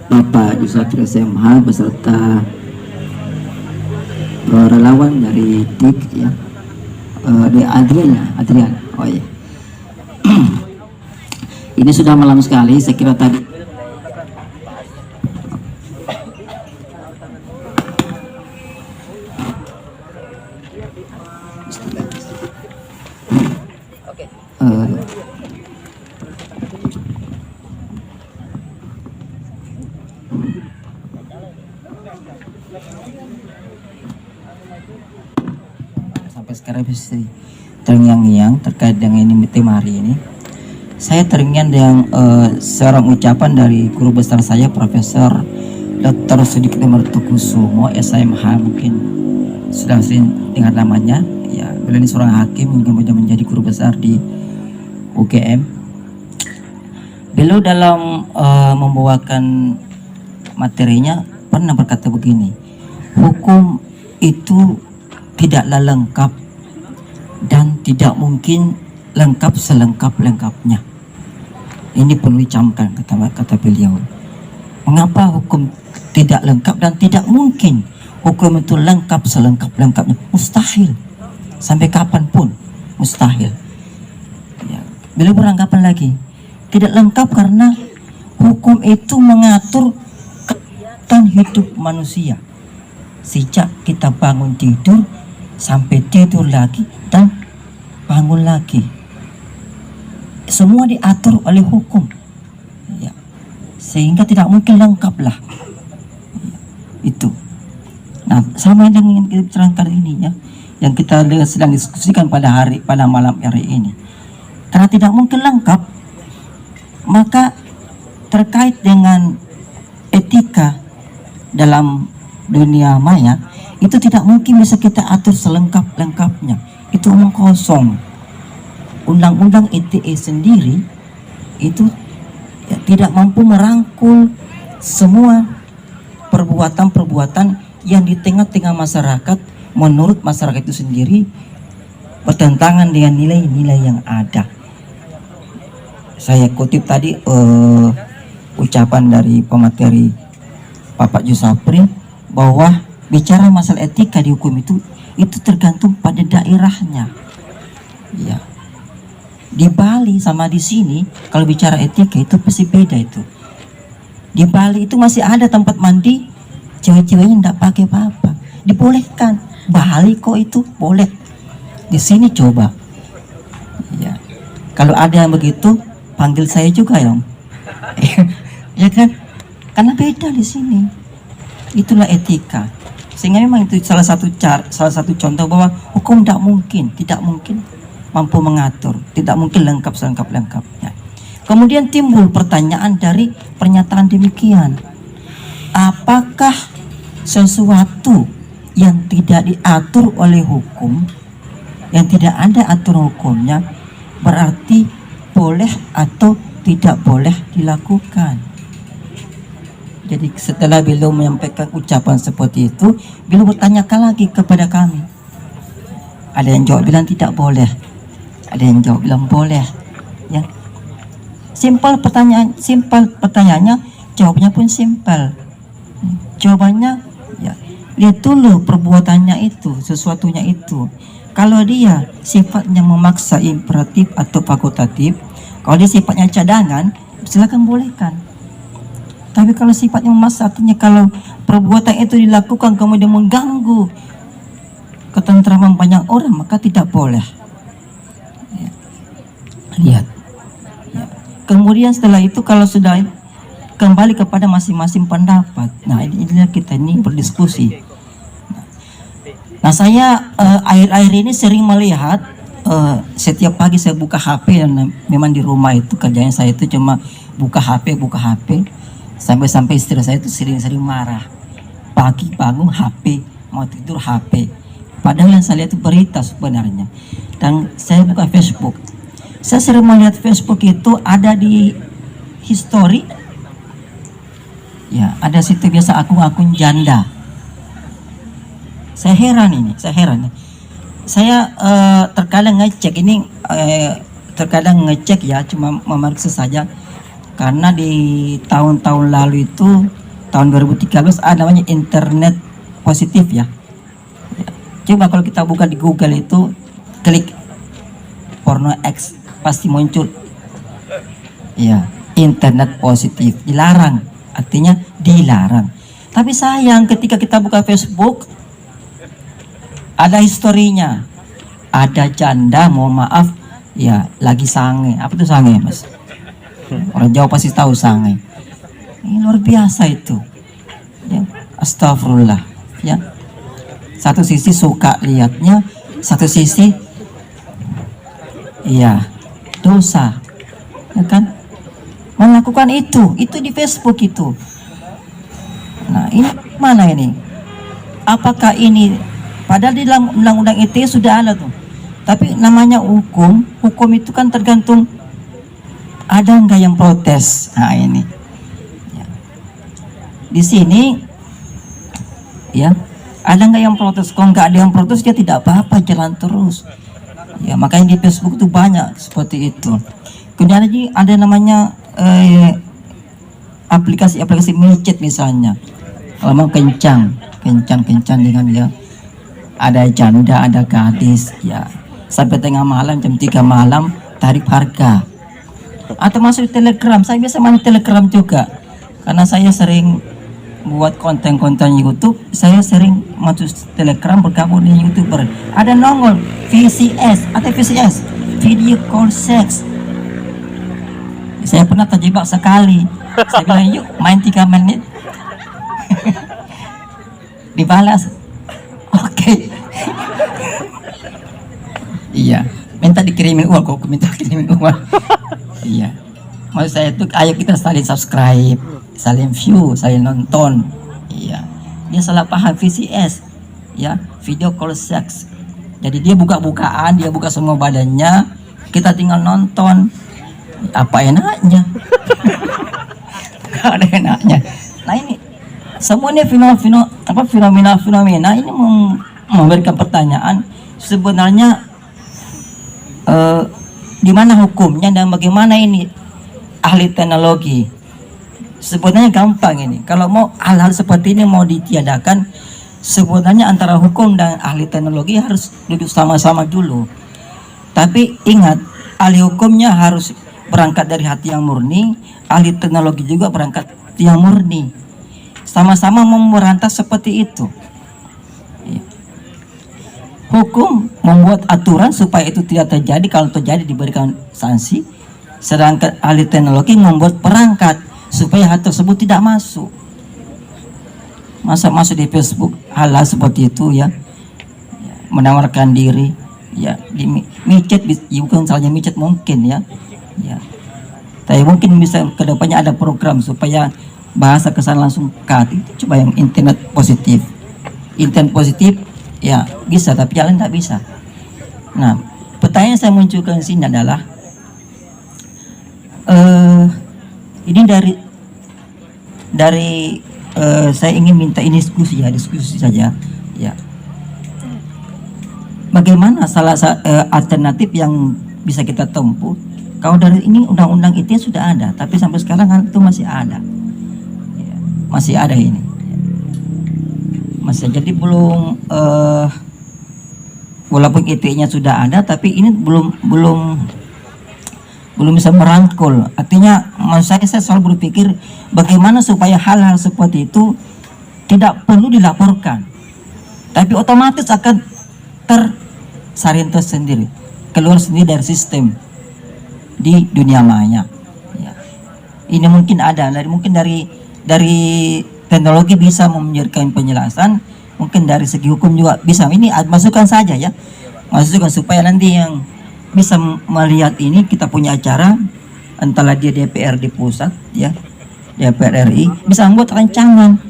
Bapak Yusafri SMH beserta relawan dari TIK ya, di Adrian. Oh ya. Ini sudah malam sekali, saya kira tadi sampai sekarang bisa terngiang-ngiang terkait dengan ini tema hari ini. Saya terngiang dengan seorang ucapan dari guru besar saya, Profesor Dr. Sudikit Martokusumo SMH, mungkin sudah sering dengar namanya ya. Beliau ini seorang hakim yang kemudian menjadi guru besar di UGM. Beliau dalam membawakan materinya pernah berkata begini, hukum itu tidaklah lengkap dan tidak mungkin lengkap selengkap-lengkapnya. Ini perlu dicamkan, kata beliau. Mengapa hukum tidak lengkap dan tidak mungkin hukum itu lengkap selengkap-lengkapnya? Mustahil. Sampai kapanpun mustahil. Ya. Beliau beranggapan lagi, tidak lengkap karena hukum itu mengatur kegiatan hidup manusia. Sejak kita bangun tidur sampai tidur lagi dan bangun lagi, semua diatur oleh hukum ya. Sehingga tidak mungkin lengkap lah ya, itu. Nah, sama yang ingin kita bicarakan ini ya, yang kita sedang diskusikan pada malam hari ini. Karena tidak mungkin lengkap, maka terkait dengan etika dalam dunia maya itu tidak mungkin bisa kita atur selengkap-lengkapnya. Itu omong kosong. Undang-undang ITE sendiri itu ya, tidak mampu merangkul semua perbuatan-perbuatan yang di tengah-tengah masyarakat menurut masyarakat itu sendiri bertentangan dengan nilai-nilai yang ada. Saya kutip tadi ucapan dari pemateri Bapak Yusafri bahwa bicara masalah etika di hukum itu tergantung pada daerahnya. Ya. Di Bali sama di sini kalau bicara etika itu pasti beda itu. Di Bali itu masih ada tempat mandi cewek-ceweknya tidak pakai apa-apa, dibolehkan. Bali kok itu boleh. Di sini coba. Ya. Kalau ada yang begitu panggil saya juga dong. Ya kan? Karena beda di sini. Itulah etika. Sehingga memang itu salah satu contoh bahwa hukum tidak mungkin mampu mengatur, tidak mungkin lengkap selengkap-lengkapnya. Kemudian timbul pertanyaan dari pernyataan demikian, apakah sesuatu yang tidak diatur oleh hukum, yang tidak ada aturan hukumnya, berarti boleh atau tidak boleh dilakukan? Jadi setelah beliau menyampaikan ucapan seperti itu, beliau bertanyakan lagi kepada kami. Ada yang jawab bilang tidak boleh, ada yang jawab bilang boleh. Ya, simpel pertanyaannya, jawabnya pun simpel. Jawabannya, ya, lihat dulu perbuatannya itu, sesuatunya itu. Kalau dia sifatnya memaksa, imperatif atau fakultatif, kalau dia sifatnya cadangan, silakan bolehkan. Tapi kalau sifatnya memaksa, artinya kalau perbuatan itu dilakukan kemudian mengganggu ketentraman banyak orang, maka tidak boleh. Ya. Lihat. Ya. Kemudian setelah itu kalau sudah kembali kepada masing-masing pendapat, nah inilah kita ini berdiskusi. Nah saya akhir-akhir ini sering melihat setiap pagi saya buka HP, dan memang di rumah itu kerjanya saya itu cuma buka HP. Sampai istri saya itu sering marah. Pagi bangun HP, mau tidur HP. Padahal yang saya lihat itu berita sebenarnya. Dan saya buka Facebook. Saya sering melihat Facebook itu ada di history. Ya, ada situ biasa akun-akun janda. Saya heran. Saya terkadang ngecek ini, terkadang ngecek ya, cuma memeriksa saja. Karena di tahun-tahun lalu itu tahun 2013 ada namanya internet positif ya. Coba kalau kita buka di Google itu, klik porno X, pasti muncul ya, internet positif. Dilarang, artinya dilarang. Tapi sayang ketika kita buka Facebook, ada historinya, ada janda, mohon maaf ya, lagi sange. Apa itu sange, Mas? Orang Jawa pasti tahu sange. Ini luar biasa itu ya. Astagfirullah ya. Satu sisi suka lihatnya, satu sisi iya dosa ya kan, melakukan itu di Facebook itu. Nah ini mana ini, apakah ini, padahal di dalam undang-undang ITE sudah ada tuh, tapi namanya hukum itu kan tergantung ada enggak yang protes. Nah ini ya. Di sini ya, ada nggak yang protes? Kalau nggak ada yang protes, dia tidak apa-apa, jalan terus ya. Makanya di Facebook itu banyak seperti itu. Kemudian ada namanya aplikasi micet misalnya, kalau mau kencan dengan ya, ada janda, ada gadis ya, sampai tengah malam jam 3 malam tarik harga. Atau masuk Telegram, saya biasa main Telegram juga karena saya sering buat konten-konten YouTube. Saya sering masuk Telegram, bergabung dengan YouTuber. Ada nongol VCS atau VCS, video call sex. Saya pernah terjebak sekali. Saya bilang yuk main 3 menit. Dibalas oke. Iya, minta dikirimin uang, kok minta kirimin uang. Iya, maksud saya itu ayo kita saling subscribe, saling view, saling nonton. Iya, dia salah paham VCS ya, video call sex. Jadi dia buka-bukaan, dia buka semua badannya, kita tinggal nonton. Apa enaknya? Gak ada enaknya. Nah ini semuanya fenomena ini memberikan pertanyaan sebenarnya di mana hukumnya dan bagaimana ini ahli teknologi. Sebenarnya gampang ini, kalau mau hal-hal seperti ini mau ditiadakan, sebenarnya antara hukum dan ahli teknologi harus duduk sama-sama dulu. Tapi ingat, ahli hukumnya harus berangkat dari hati yang murni, ahli teknologi juga berangkat yang murni, sama-sama memberantas seperti itu. Hukum membuat aturan supaya itu tidak terjadi, kalau terjadi diberikan sanksi, sedangkan ahli teknologi membuat perangkat supaya hal tersebut tidak masuk. Masa masuk di Facebook hal-hal seperti itu ya, menawarkan diri ya, di micet, bukan saja micet mungkin ya, tapi mungkin bisa kedepannya ada program supaya bahasa kesan langsung ke hati. Coba yang internet positif ya bisa, tapi jalan tak bisa. Nah, pertanyaan saya munculkan di sini adalah ini dari saya ingin minta ini diskusi saja ya. Bagaimana alternatif yang bisa kita tempuh? Kalau dari ini undang-undang itu sudah ada, tapi sampai sekarang kan itu masih ada ya, masih ada ini. Masih, jadi belum walaupun ITE-nya sudah ada, tapi ini belum bisa merangkul. Artinya saya selalu berpikir bagaimana supaya hal-hal seperti itu tidak perlu dilaporkan, tapi otomatis akan tersaring tersendiri, keluar sendiri dari sistem di dunia maya ya. Ini mungkin ada mungkin dari teknologi bisa memberikan penjelasan, mungkin dari segi hukum juga bisa. Ini masukan saja ya, masukan supaya nanti yang bisa melihat ini, kita punya acara entahlah dia DPR di pusat ya, DPR RI bisa membuat rancangan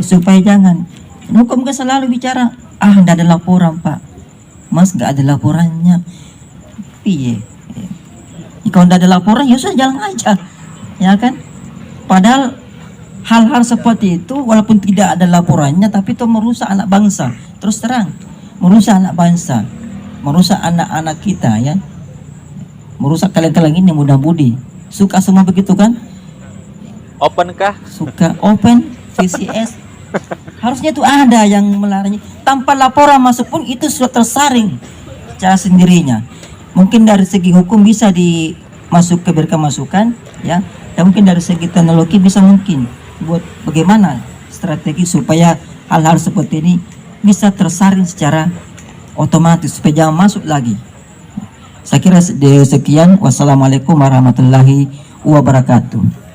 supaya jangan hukum kan selalu bicara tidak ada laporan Pak, Mas nggak ada laporannya, piye kalau tidak ada laporan ya sudah jalan aja ya kan. Padahal hal-hal seperti itu walaupun tidak ada laporannya, tapi itu merusak anak bangsa. Terus terang, merusak anak bangsa, merusak anak-anak kita ya, merusak kalian-kalian ini muda-mudi. Suka semua begitu kan? Open kah? Suka open, VCS. Harusnya itu ada yang melarangnya. Tanpa laporan masuk pun itu sudah tersaring secara sendirinya. Mungkin dari segi hukum bisa dimasuk ke berikan masukan, ya. Dan mungkin dari segi teknologi bisa mungkin buat bagaimana strategi supaya hal-hal seperti ini bisa tersaring secara otomatis supaya jangan masuk lagi. Saya kira sekian. Wassalamualaikum warahmatullahi wabarakatuh.